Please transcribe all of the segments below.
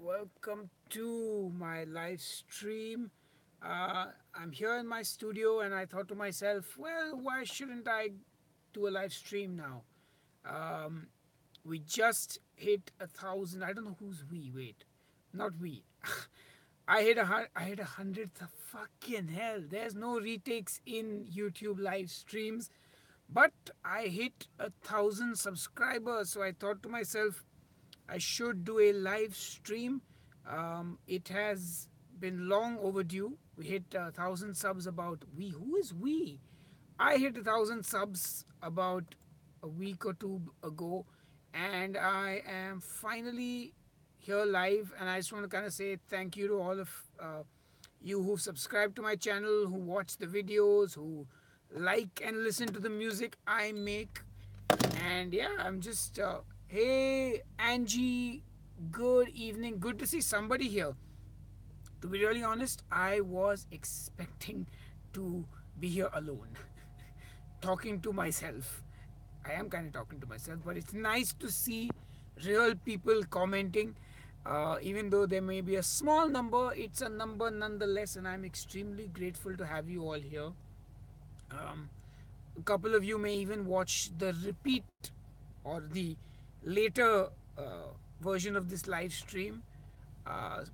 welcome to my live stream. I'm here in my studio, and I thought to myself, well, why shouldn't I do a live stream now? Um, we just hit 1,000. I don't know who's we. Wait, not we. I hit 100. Fucking hell! There's no retakes in YouTube live streams, but I hit 1,000 subscribers. So I thought to myself, I should do a live stream. It has been long overdue. We hit 1,000 subs about we. Who is we? I hit 1,000 subs about a week or two ago, and I am finally here live. And I just want to kind of say thank you to all of you who subscribe to my channel, who watch the videos, who like and listen to the music I make. And yeah, I'm just, hey, Angie, good evening. Good to see somebody here. To be really honest, I was expecting to be here alone, talking to myself. I am kind of talking to myself, but it's nice to see real people commenting. Even though there may be a small number, it's a number nonetheless, and I'm extremely grateful to have you all here. Um, a couple of you may even watch the repeat or the later version of this live stream.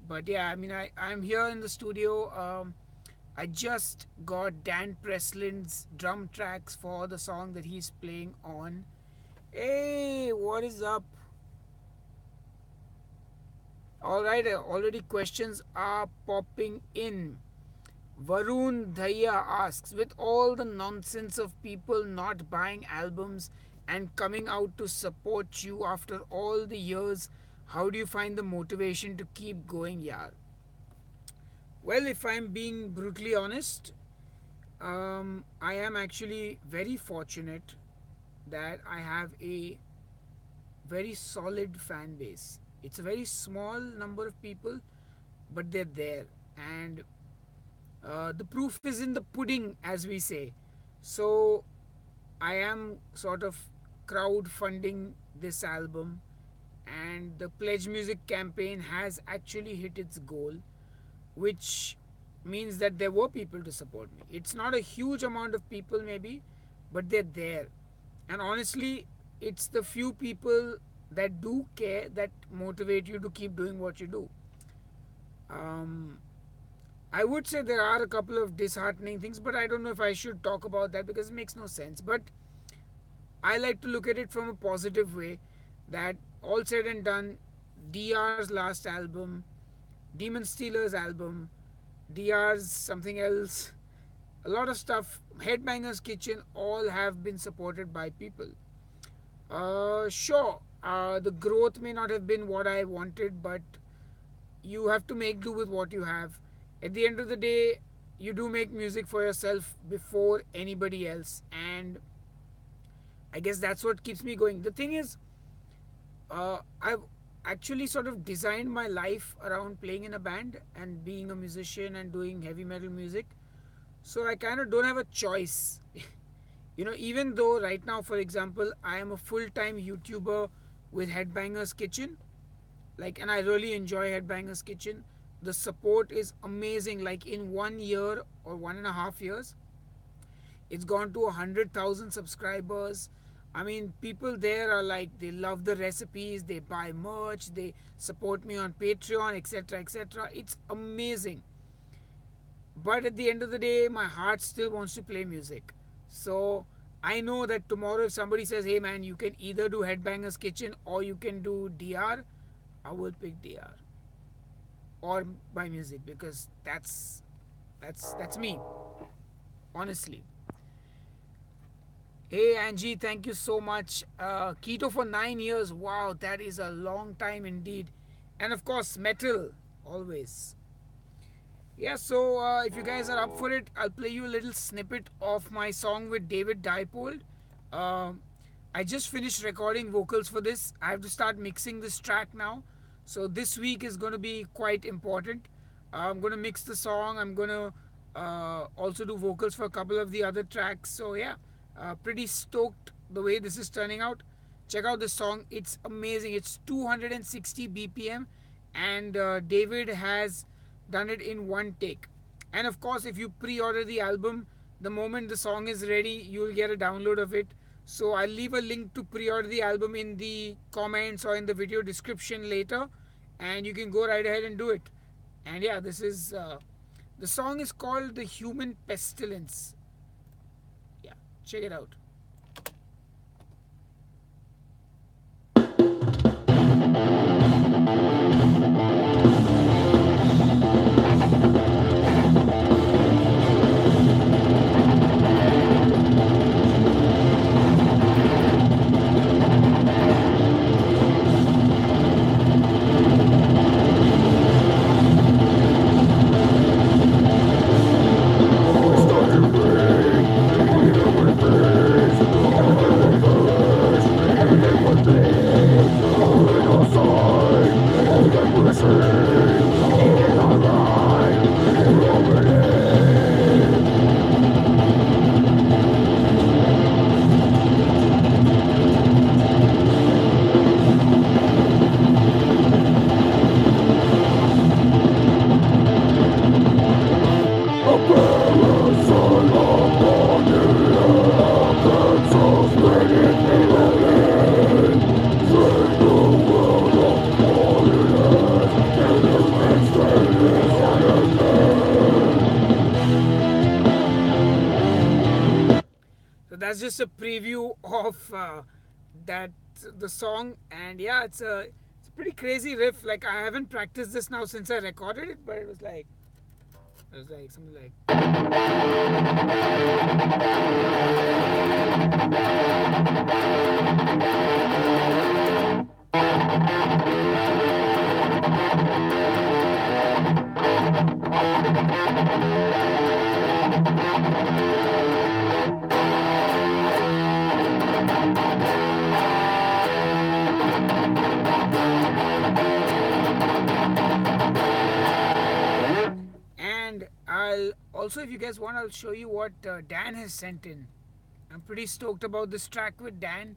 But yeah, I mean, I'm here in the studio. I just got Dan Preslin's drum tracks for the song that he's playing on. Hey, what is up? All right, already questions are popping in. Varun Dhaya asks, with all the nonsense of people not buying albums and coming out to support you after all the years, how do you find the motivation to keep going, yaar? Well, if I'm being brutally honest, I am actually very fortunate that I have a very solid fan base. It's a very small number of people, but they're there. And the proof is in the pudding, as we say. So I am sort of crowdfunding this album, and the Pledge Music campaign has actually hit its goal, which means that there were people to support me. It's not a huge amount of people, maybe, but they're there. And honestly, it's the few people that do care that motivate you to keep doing what you do. Um, I would say there are a couple of disheartening things, but I don't know if I should talk about that because it makes no sense. But I like to look at it from a positive way that all said and done, DR's last album, Demonstealer's album, DR's something else, a lot of stuff, Headbanger's Kitchen, all have been supported by people. Sure, the growth may not have been what I wanted, but you have to make do with what you have. At the end of the day, you do make music for yourself before anybody else, and I guess that's what keeps me going. The thing is, I've actually sort of designed my life around playing in a band and being a musician and doing heavy metal music. So I kind of don't have a choice. Even though right now, for example, I am a full time YouTuber with Headbangers Kitchen, like, and I really enjoy Headbangers Kitchen. The support is amazing. Like, in 1 year or 1.5 years, it's gone to 100,000 subscribers. I mean, people there are like, they love the recipes, they buy merch, they support me on Patreon, etc., etc. It's amazing. But at the end of the day, my heart still wants to play music. So I know that tomorrow, if somebody says, hey man, you can either do Headbangers Kitchen or you can do DR, I will pick DR or my music, because that's me, honestly. Hey Angie, thank you so much. Keto for 9 years. Wow, that is a long time indeed. And of course, metal, always. Yeah, so if you guys are up for it, I'll play you a little snippet of my song with David Dipole. Um I just finished recording vocals for this. I have to start mixing this track now. So this week is going to be quite important. I'm going to mix the song. I'm going to also do vocals for a couple of the other tracks. So yeah, pretty stoked the way this is turning out. Check out this song. It's amazing. It's 260 BPM and David has done it in one take. And of course, if you pre-order the album, the moment the song is ready, you'll get a download of it. So I'll leave a link to pre-order the album in the comments or in the video description later, and you can go right ahead and do it. And yeah, this is the song is called "The Human Pestilence." Yeah, check it out. So that's just a preview of that the song, and yeah, it's a pretty crazy riff. Like I haven't practiced this now since I recorded it, but it was like something like. And I'll also, if you guys want, I'll show you what Dan has sent in. I'm pretty stoked about this track with Dan.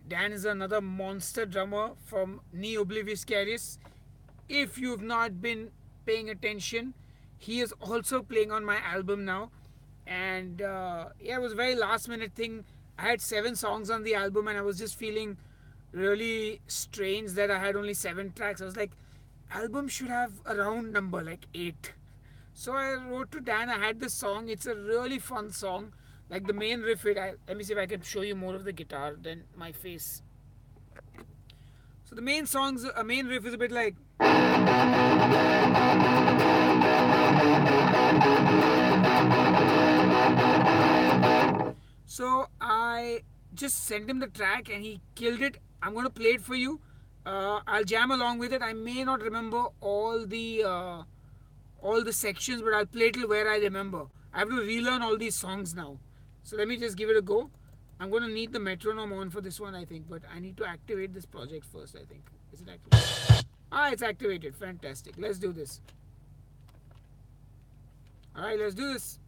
Dan is another monster drummer from Knee Oblivious Carius. If you've not been paying attention, he is also playing on my album now. And yeah, it was a very last minute thing. I had 7 songs on the album, and I was just feeling really strange that I had only 7 tracks. I was like, album should have a round number like 8. So I wrote to Dan. I had this song. It's a really fun song. Like the main riff, let me see if I can show you more of the guitar than my face. So the main riff is a bit like. So I just sent him the track and he killed it. I'm going to play it for you. I'll jam along with it. I may not remember all the sections, but I'll play it till where I remember. I have to relearn all these songs now. So let me just give it a go. I'm going to need the metronome on for this one, I think, but I need to activate this project first, I think. Is it activated? It's activated. Fantastic. Let's do this. Alright, let's do this.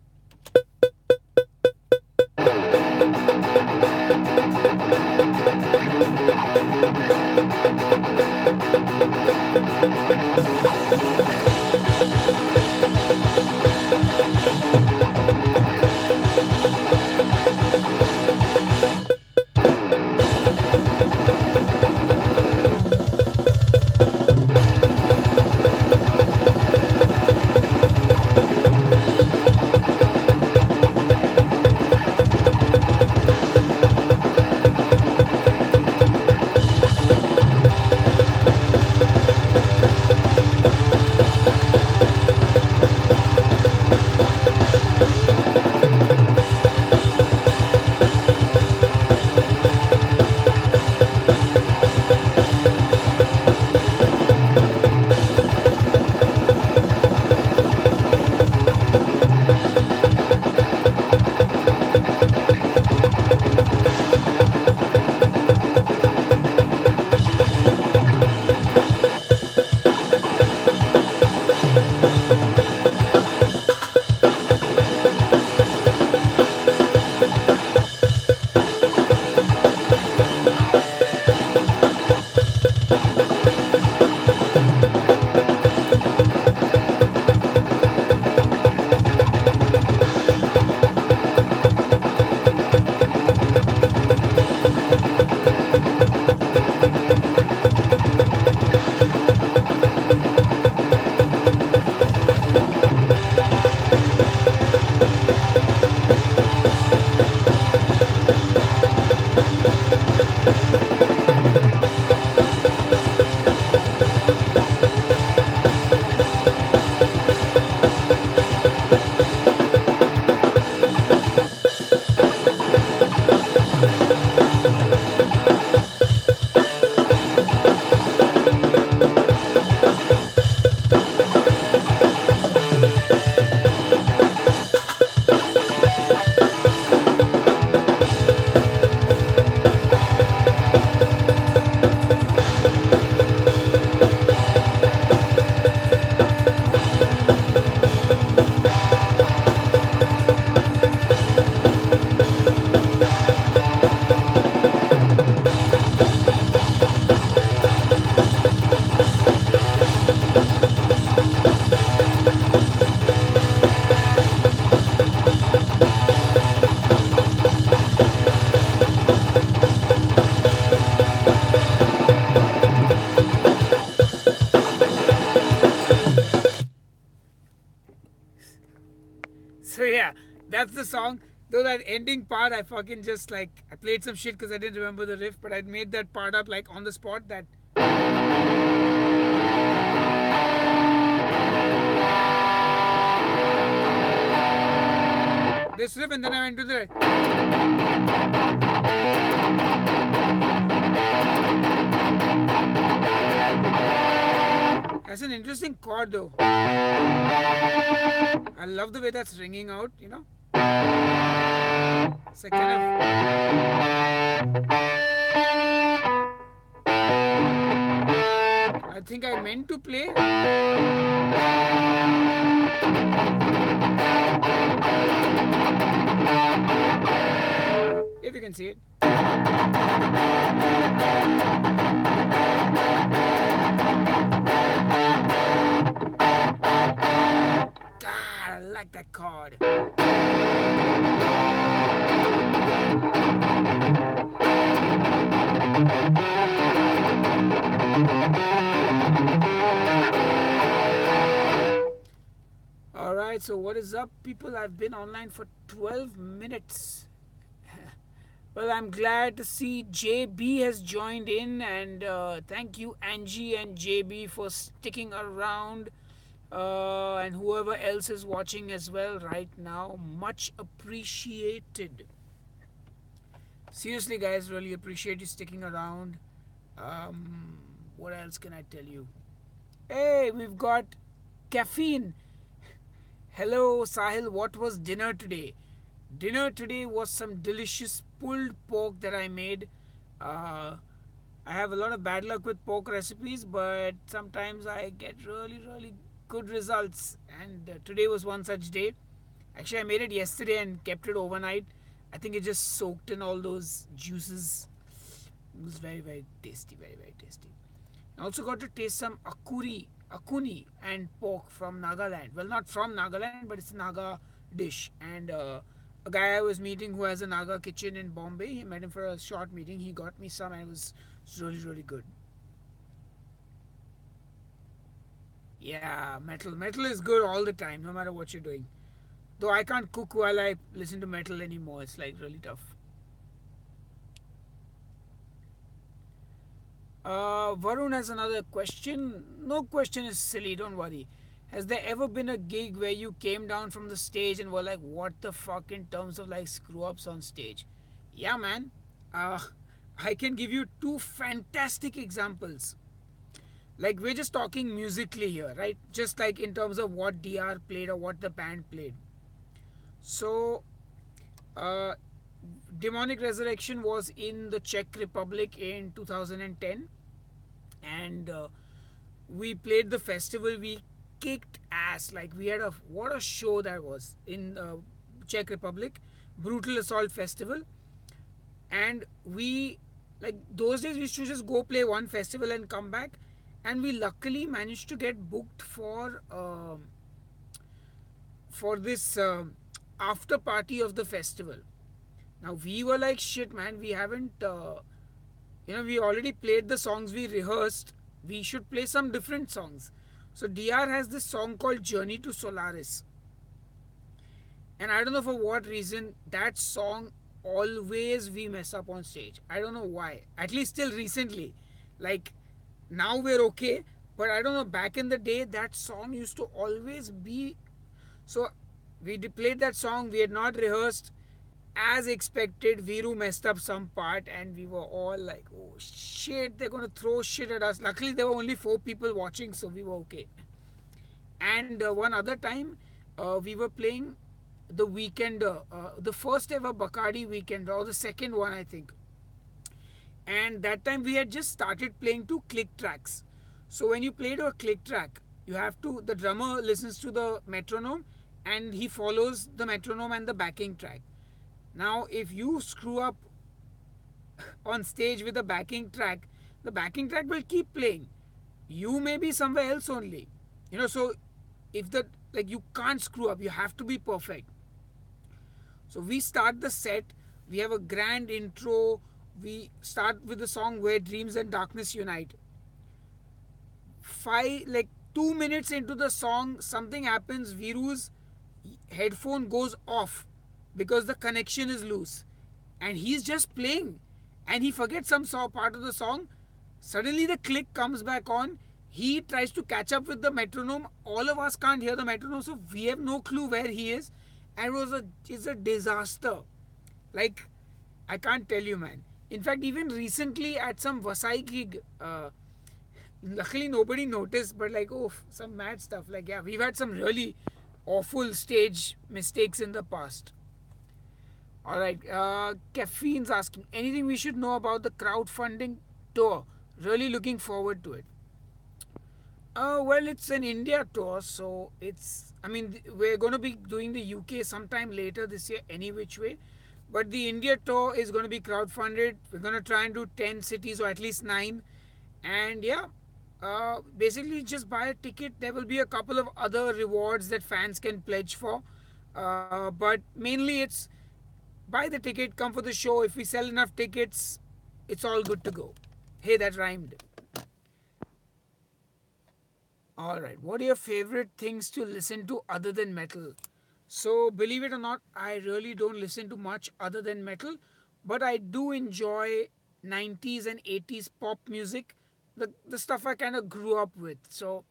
That's the song. Though that ending part, I fucking just like I played some shit because I didn't remember the riff, but I made that part up like on the spot. That this riff, and then I went to the. That's an interesting chord, though. I love the way that's ringing out. You know, it's like kind of. I think I meant to play. If you can see it. God, I like that chord. Alright, so what is up, people? I've been online for 12 minutes. Well, I'm glad to see JB has joined in, and thank you, Angie and JB, for sticking around. And whoever else is watching as well right now, much appreciated. Seriously, guys, really appreciate you sticking around. What else can I tell you? Hey, we've got caffeine. Hello, Sahil. What was dinner today? Dinner today was some delicious pulled pork that I made. I have a lot of bad luck with pork recipes, but sometimes I get really good results. And today was one such day. Actually, I made it yesterday and kept it overnight. I think it just soaked in all those juices. It was very tasty, very tasty. I also got to taste some akuni and pork from Nagaland. Well, not from Nagaland, but it's a Naga dish. And a guy I was meeting who has a Naga kitchen in Bombay, he met him for a short meeting. He got me some, and it was really good. Yeah, metal is good all the time, no matter what you're doing. Though I can't cook while I listen to metal anymore. It's like really tough. Varun has another question. No question is silly, don't worry. Has there ever been a gig where you came down from the stage and were like, what the fuck, in terms of like screw ups on stage? Yeah, man. Uh, I can give you two fantastic examples. Like, we're just talking musically here, right? Just like in terms of what DR played or what the band played. So, uh, Demonic Resurrection was in the Czech Republic in 2010, and we played the festival. We kicked ass. Like, we had what a show that was in Czech Republic, Brutal Assault Festival. And we, like, those days we used to just go play one festival and come back, and we luckily managed to get booked for this after party of the festival. Now we were like, shit, man, we haven't, we already played the songs we rehearsed. We should play some different songs. So DR has this song called Journey to Solaris. And I don't know for what reason, that song always we mess up on stage. I don't know why. At least till recently. Like, now we're okay. But I don't know, back in the day, that song used to always be. So we played that song, we had not rehearsed. As expected, Viru messed up some part, and we were all like, oh shit, they're going to throw shit at us. Luckily, there were only 4 people watching, so we were okay. And one other time, we were playing the weekend, the first ever Bacardi weekend, or the second one, I think. And that time we had just started playing 2 click tracks. So when you play to a click track, you have to, the drummer listens to the metronome and he follows the metronome and the backing track. Now, if you screw up on stage with the backing track will keep playing. You may be somewhere else only. So if you can't screw up, you have to be perfect. So we start the set, we have a grand intro, we start with the song Where Dreams and Darkness Unite. 2 minutes into the song, something happens, Viru's headphone goes off. because the connection is loose. And he's just playing and he forgets some part of the song. Suddenly the click comes back on. He tries to catch up with the metronome. All of us can't hear the metronome, so we have no clue where he is. And it's a disaster. Like, I can't tell you, man. In fact, even recently at some Vasai gig, luckily nobody noticed, but like, oh, some mad stuff. Like, yeah, we've had some really awful stage mistakes in the past. All right, Caffeine's asking anything we should know about the crowdfunding tour. Really looking forward to it. Well, it's an India tour, so it's. I mean, we're going to be doing the UK sometime later this year, any which way. But the India tour is going to be crowdfunded. We're going to try and do 10 cities or at least 9. And yeah, basically just buy a ticket. There will be a couple of other rewards that fans can pledge for. But mainly it's buy the ticket, come for the show. If we sell enough tickets, it's all good to go. Hey, that rhymed. All right. What are your favorite things to listen to other than metal? So, believe it or not, I really don't listen to much other than metal, but I do enjoy 90s and 80s pop music, the stuff I kind of grew up with. So,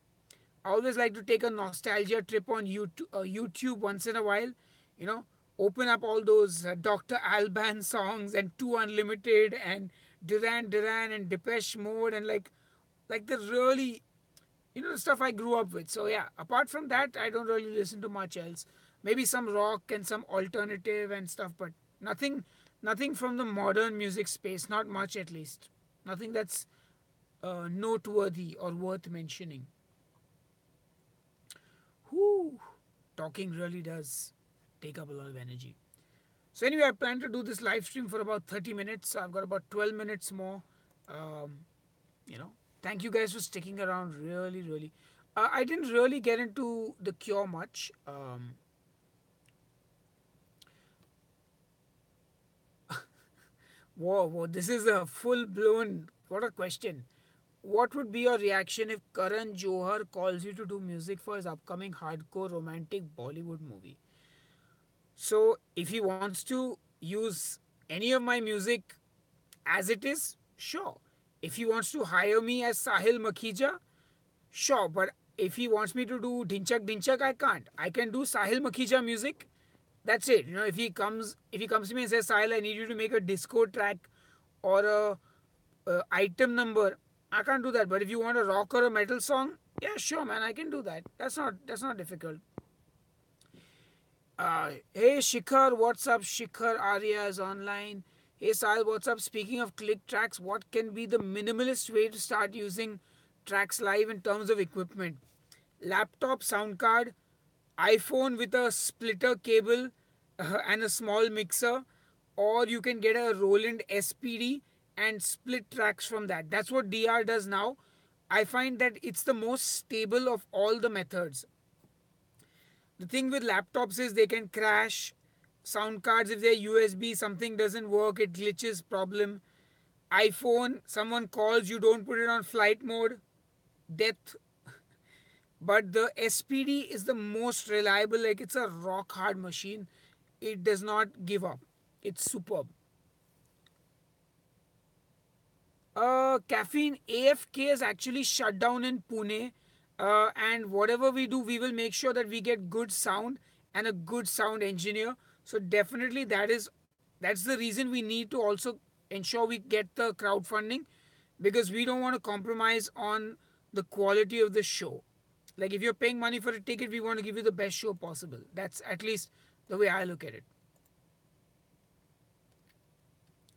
I always like to take a nostalgia trip on YouTube once in a while. You know, open up all those Dr. Alban songs and Two Unlimited and Duran Duran and Depeche Mode and like the really the stuff I grew up with. So yeah, apart from that, I don't really listen to much else. Maybe some rock and some alternative and stuff, but nothing, nothing from the modern music space. Not much, at least. Nothing that's noteworthy or worth mentioning. Whew, talking really does take up a lot of energy. So anyway, I plan to do this live stream for about 30 minutes. So I've got about 12 minutes more. Um, you know, thank you guys for sticking around. Really, really. I didn't really get into the Cure much. Whoa, whoa, this is a full blown. What a question. What would be your reaction if Karan Johar calls you to do music for his upcoming hardcore romantic Bollywood movie? So, if he wants to use any of my music as it is, sure. If he wants to hire me as Sahil Makhija, sure. But if he wants me to do Dinchak Dinchak, I can't. I can do Sahil Makhija music. That's it. If he comes to me and says, Sahil, I need you to make a disco track or a item number, I can't do that. But if you want a rock or a metal song, yeah, sure, man, I can do that. That's not difficult. Hey Shikhar, what's up? Shikhar Arya is online. Hey Sahil, what's up? Speaking of click tracks, what can be the minimalist way to start using tracks live in terms of equipment? Laptop sound card, iPhone with a splitter cable and a small mixer, or you can get a Roland SPD and split tracks from that. That's what DR does now. I find that it's the most stable of all the methods. The thing with laptops is they can crash. Sound cards, if they're USB, something doesn't work, it glitches, problem. iPhone, someone calls, you don't put it on flight mode, death. But the SPD is the most reliable, like it's a rock hard machine. It does not give up. It's superb. Caffeine AFK is actually shut down in Pune. And whatever we do, we will make sure that we get good sound and a good sound engineer. So definitely that's the reason we need to also ensure we get the crowdfunding because we don't want to compromise on the quality of the show. Like if you're paying money for a ticket, we want to give you the best show possible. That's at least the way I look at it.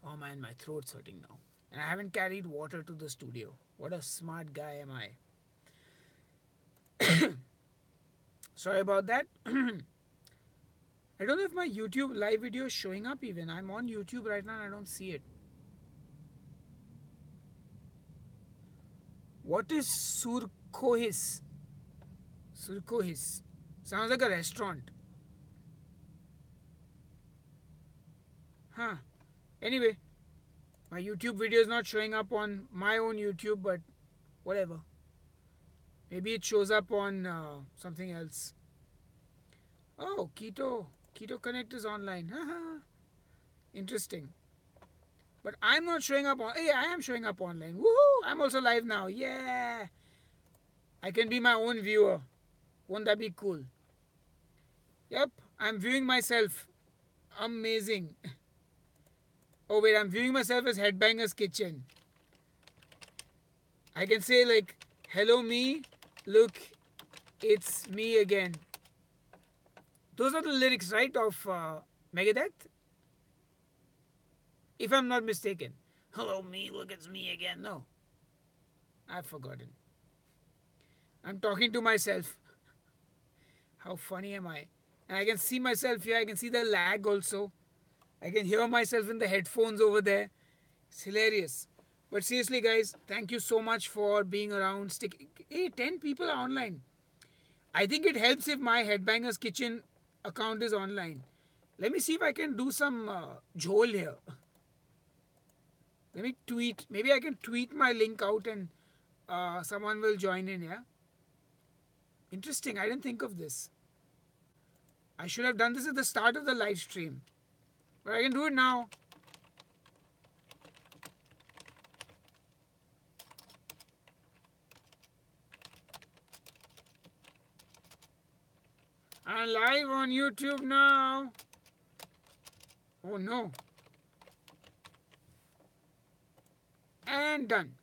Oh man, my throat's hurting now. And I haven't carried water to the studio. What a smart guy am I. Sorry about that. I don't know if my YouTube live video is showing up even. I'm on YouTube right now and I don't see it. What is Surkohis? Surkohis. Sounds like a restaurant. Huh. Anyway, my YouTube video is not showing up on my own YouTube, but whatever. Maybe it shows up on something else. Oh, keto. Keto Connect is online. Interesting. But I'm not showing up on. Hey, I am showing up online. Woohoo! I'm also live now. Yeah. I can be my own viewer. Won't that be cool? Yep. I'm viewing myself. Amazing. Oh wait, I'm viewing myself as Headbanger's Kitchen. I can say like, hello me. Look, it's me again. Those are the lyrics, right, of Megadeth? If I'm not mistaken. Hello me, look, it's me again. No, I've forgotten. I'm talking to myself. How funny am I? And I can see myself here. I can see the lag also. I can hear myself in the headphones over there. It's hilarious. But seriously, guys, thank you so much for being around. Hey, 10 people are online. I think it helps if my Headbangers Kitchen account is online. Let me see if I can do some jhol here. Let me tweet. Maybe I can tweet my link out and someone will join in, yeah? Interesting. I didn't think of this. I should have done this at the start of the live stream. But I can do it now. I'm live on YouTube now. Oh no. And done.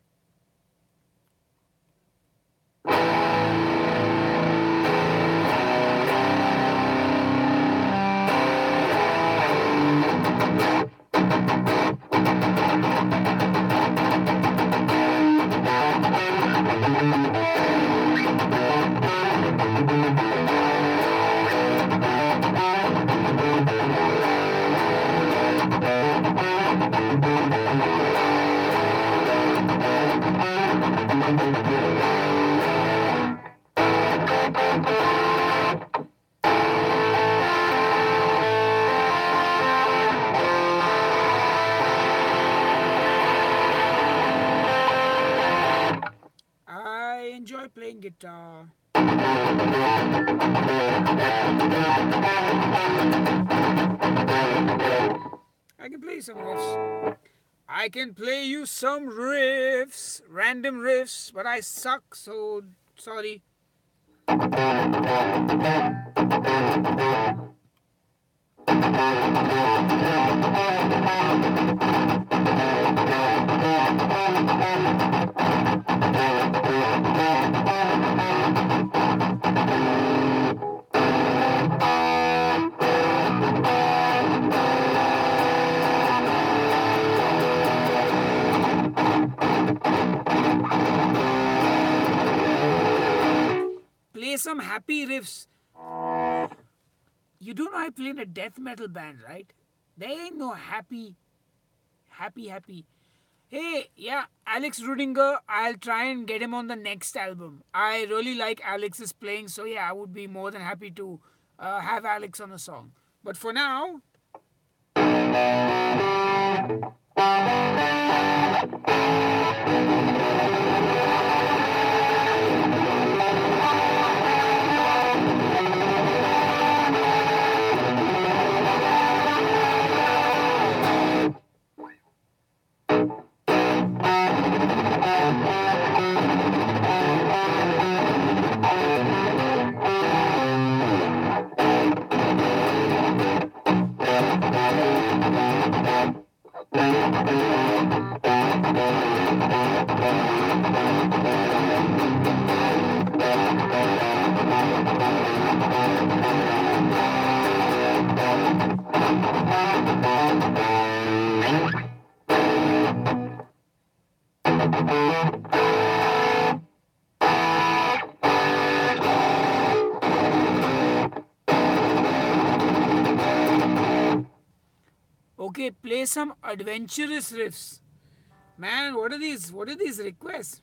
I enjoy playing guitar. I can play some riffs. I can play you some riffs, random riffs, but I suck, so sorry. Play some happy riffs. You do know I play in a death metal band, right? There ain't no happy. Hey, yeah, Alex Rudinger, I'll try and get him on the next album. I really like Alex's playing, so yeah, I would be more than happy to have Alex on a song. But for now, okay, play some adventurous riffs. Man, what are these? What are these requests?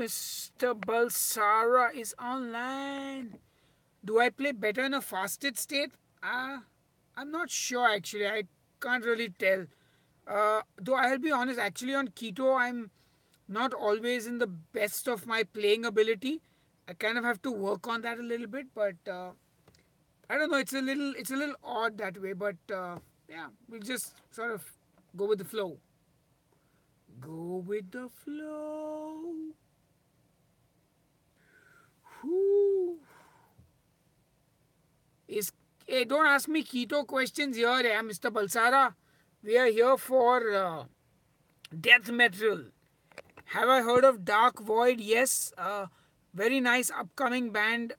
Mr. Balsara is online. Do I play better in a fasted state? I'm not sure actually. I can't really tell. Though I'll be honest, actually on keto, I'm not always in the best of my playing ability. I kind of have to work on that a little bit, but I don't know. It's a little odd that way, but yeah, we'll just sort of go with the flow. Go with the flow. Whoo. Is Hey, don't ask me keto questions here, Mr. Balsara. We are here for death metal. Have I heard of Dark Void? Yes. Very nice upcoming band.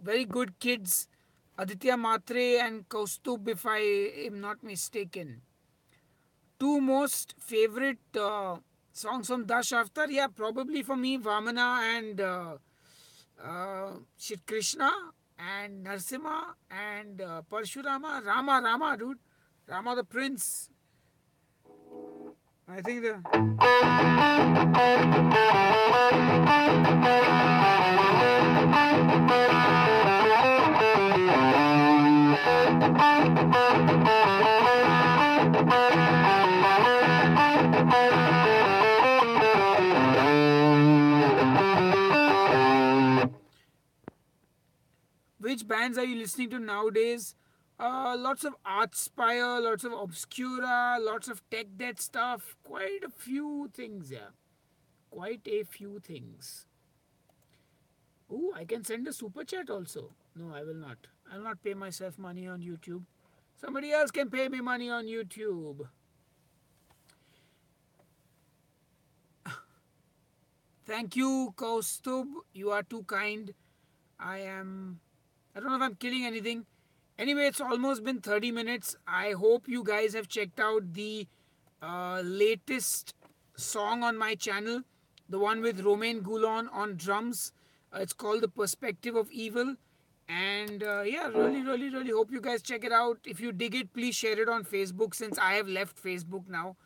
Very good kids. Aditya Matre and Kaustub, if I am not mistaken. Two most favorite songs from Dash Avatar? Yeah, probably for me, Vamana and Shri Krishna and Narsimha and Parshurama. Rama, dude. Rama the Prince. I think the which bands are you listening to nowadays? Lots of Artspire, lots of Obscura, lots of tech debt stuff. Quite a few things, yeah. Quite a few things. Ooh, I can send a super chat also. No, I will not. I'll not pay myself money on YouTube. Somebody else can pay me money on YouTube. Thank you, Kaustub. You are too kind. I am. I don't know if I'm killing anything. Anyway, it's almost been 30 minutes. I hope you guys have checked out the latest song on my channel, the one with Romain Goulon on drums. It's called The Perspective of Evil. And yeah, really, really, really hope you guys check it out. If you dig it, please share it on Facebook since I have left Facebook now.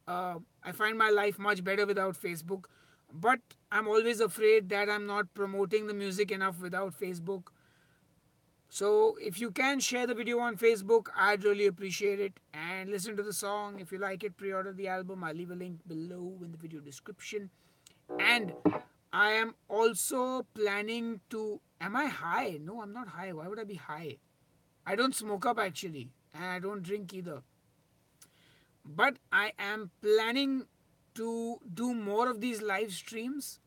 I find my life much better without Facebook. But I'm always afraid that I'm not promoting the music enough without Facebook. So if you can share the video on Facebook, I'd really appreciate it. And listen to the song. If you like it, pre-order the album. I'll leave a link below in the video description. And I am also planning to. Am I high? No, I'm not high. Why would I be high? I don't smoke up actually. And I don't drink either. But I am planning to do more of these live streams.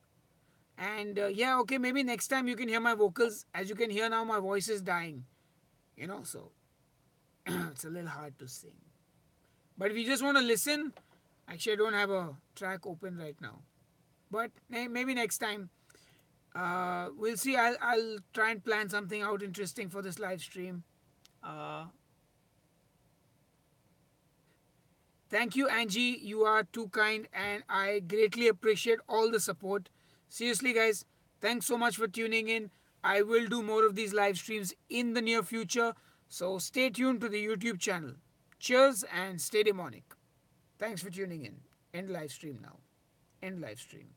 And yeah, okay, maybe next time you can hear my vocals. As you can hear now, my voice is dying. So it's a little hard to sing. But if you just want to listen, actually, I don't have a track open right now. But maybe next time. We'll see. I'll try and plan something out interesting for this live stream. Uh, Thank you, Angie. You are too kind, and I greatly appreciate all the support. Seriously, guys, thanks so much for tuning in. I will do more of these live streams in the near future, so stay tuned to the YouTube channel. Cheers and stay demonic. Thanks for tuning in. End live stream now. End live stream.